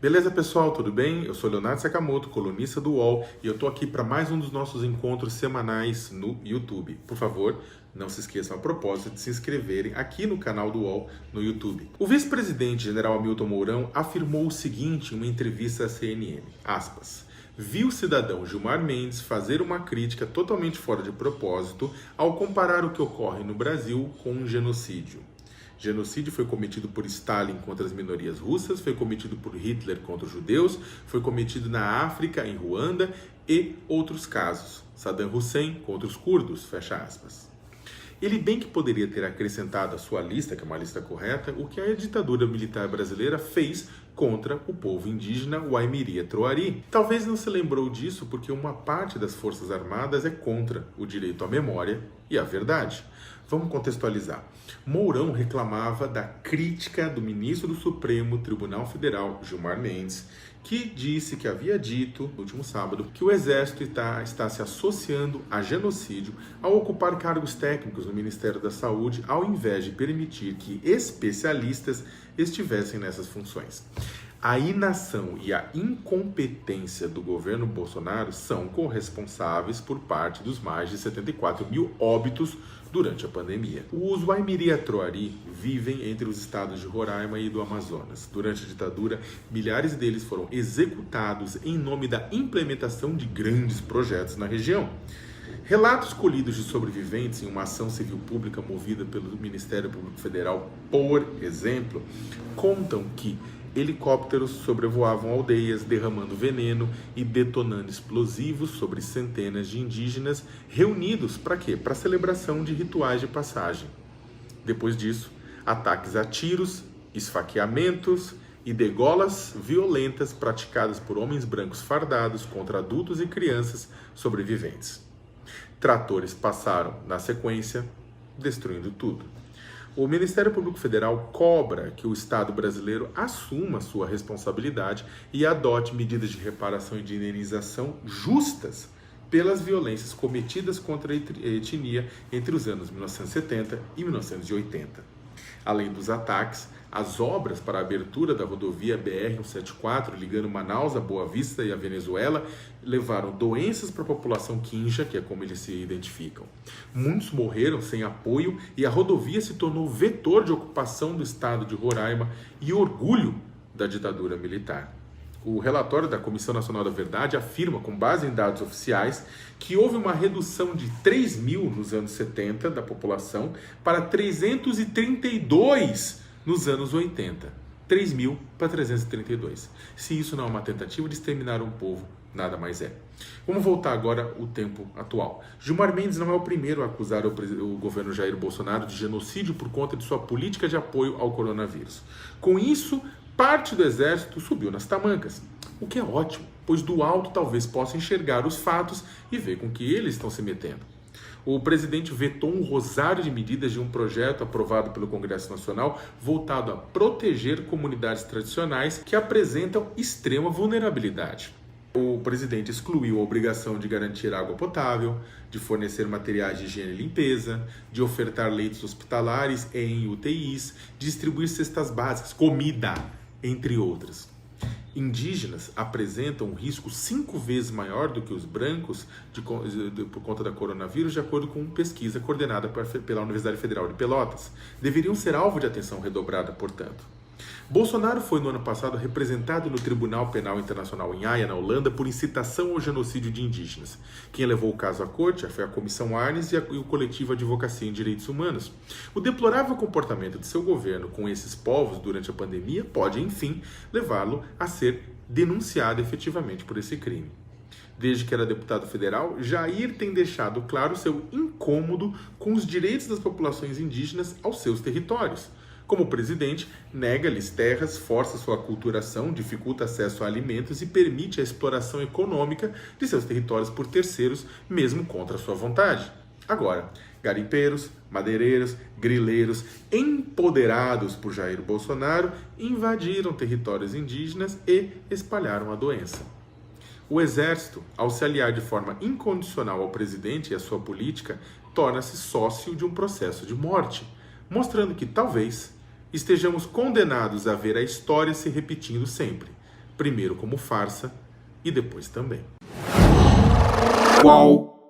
Beleza, pessoal? Tudo bem? Eu sou Leonardo Sakamoto, colunista do UOL, e eu tô aqui para mais um dos nossos encontros semanais no YouTube. Por favor, não se esqueçam a propósito de se inscreverem aqui no canal do UOL no YouTube. O vice-presidente general Hamilton Mourão afirmou o seguinte em uma entrevista à CNN, aspas, "Vi o cidadão Gilmar Mendes fazer uma crítica totalmente fora de propósito ao comparar o que ocorre no Brasil com um genocídio. Genocídio foi cometido por Stalin contra as minorias russas, foi cometido por Hitler contra os judeus, foi cometido na África, em Ruanda e outros casos. Saddam Hussein contra os curdos, fecha aspas. Ele bem que poderia ter acrescentado à sua lista, que é uma lista correta, o que a ditadura militar brasileira fez contra o povo indígena Waimiri Troari. Talvez não se lembrou disso porque uma parte das Forças Armadas é contra o direito à memória e à verdade. Vamos contextualizar. Mourão reclamava da crítica do ministro do Supremo Tribunal Federal, Gilmar Mendes, que disse que havia dito, no último sábado, que o Exército está se associando a genocídio ao ocupar cargos técnicos no Ministério da Saúde, ao invés de permitir que especialistas estivessem nessas funções. A inação e a incompetência do governo Bolsonaro são corresponsáveis por parte dos mais de 74 mil óbitos durante a pandemia. Os Waimiri Troari vivem entre os estados de Roraima e do Amazonas. Durante a ditadura, milhares deles foram executados em nome da implementação de grandes projetos na região. Relatos colhidos de sobreviventes em uma ação civil pública movida pelo Ministério Público Federal, por exemplo, contam que helicópteros sobrevoavam aldeias, derramando veneno e detonando explosivos sobre centenas de indígenas reunidos para quê? Para celebração de rituais de passagem. Depois disso, ataques a tiros, esfaqueamentos e degolas violentas praticadas por homens brancos fardados contra adultos e crianças sobreviventes. Tratores passaram, na sequência, destruindo tudo. O Ministério Público Federal cobra que o Estado brasileiro assuma sua responsabilidade e adote medidas de reparação e de indenização justas pelas violências cometidas contra a etnia entre os anos 1970 e 1980. Além dos ataques, as obras para a abertura da rodovia BR-174, ligando Manaus a Boa Vista e a Venezuela, levaram doenças para a população quincha, que é como eles se identificam. Muitos morreram sem apoio e a rodovia se tornou vetor de ocupação do estado de Roraima e orgulho da ditadura militar. O relatório da Comissão Nacional da Verdade afirma, com base em dados oficiais, que houve uma redução de 3 mil nos anos 70 da população para 332 nos anos 80. 3 mil para 332. Se isso não é uma tentativa de exterminar um povo, nada mais é. Vamos voltar agora ao tempo atual. Gilmar Mendes não é o primeiro a acusar o governo Jair Bolsonaro de genocídio por conta de sua política de apoio ao coronavírus. Com isso, parte do exército subiu nas tamancas, o que é ótimo, pois do alto talvez possa enxergar os fatos e ver com que eles estão se metendo. O presidente vetou um rosário de medidas de um projeto aprovado pelo Congresso Nacional voltado a proteger comunidades tradicionais que apresentam extrema vulnerabilidade. O presidente excluiu a obrigação de garantir água potável, de fornecer materiais de higiene e limpeza, de ofertar leitos hospitalares em UTIs, de distribuir cestas básicas, comida, entre outras. Indígenas apresentam um risco 5 vezes maior do que os brancos por conta da coronavírus, de acordo com pesquisa coordenada pela Universidade Federal de Pelotas. Deveriam ser alvo de atenção redobrada, portanto. Bolsonaro foi no ano passado representado no Tribunal Penal Internacional em Haia, na Holanda, por incitação ao genocídio de indígenas. Quem levou o caso à corte foi a Comissão Arnes e o coletivo Advocacia em Direitos Humanos. O deplorável comportamento de seu governo com esses povos durante a pandemia pode, enfim, levá-lo a ser denunciado efetivamente por esse crime. Desde que era deputado federal, Jair tem deixado claro seu incômodo com os direitos das populações indígenas aos seus territórios. Como presidente, nega-lhes terras, força sua aculturação, dificulta acesso a alimentos e permite a exploração econômica de seus territórios por terceiros, mesmo contra sua vontade. Agora, garimpeiros, madeireiros, grileiros, empoderados por Jair Bolsonaro, invadiram territórios indígenas e espalharam a doença. O Exército, ao se aliar de forma incondicional ao presidente e à sua política, torna-se sócio de um processo de morte, mostrando que talvez estejamos condenados a ver a história se repetindo sempre, primeiro como farsa e depois também. Uau!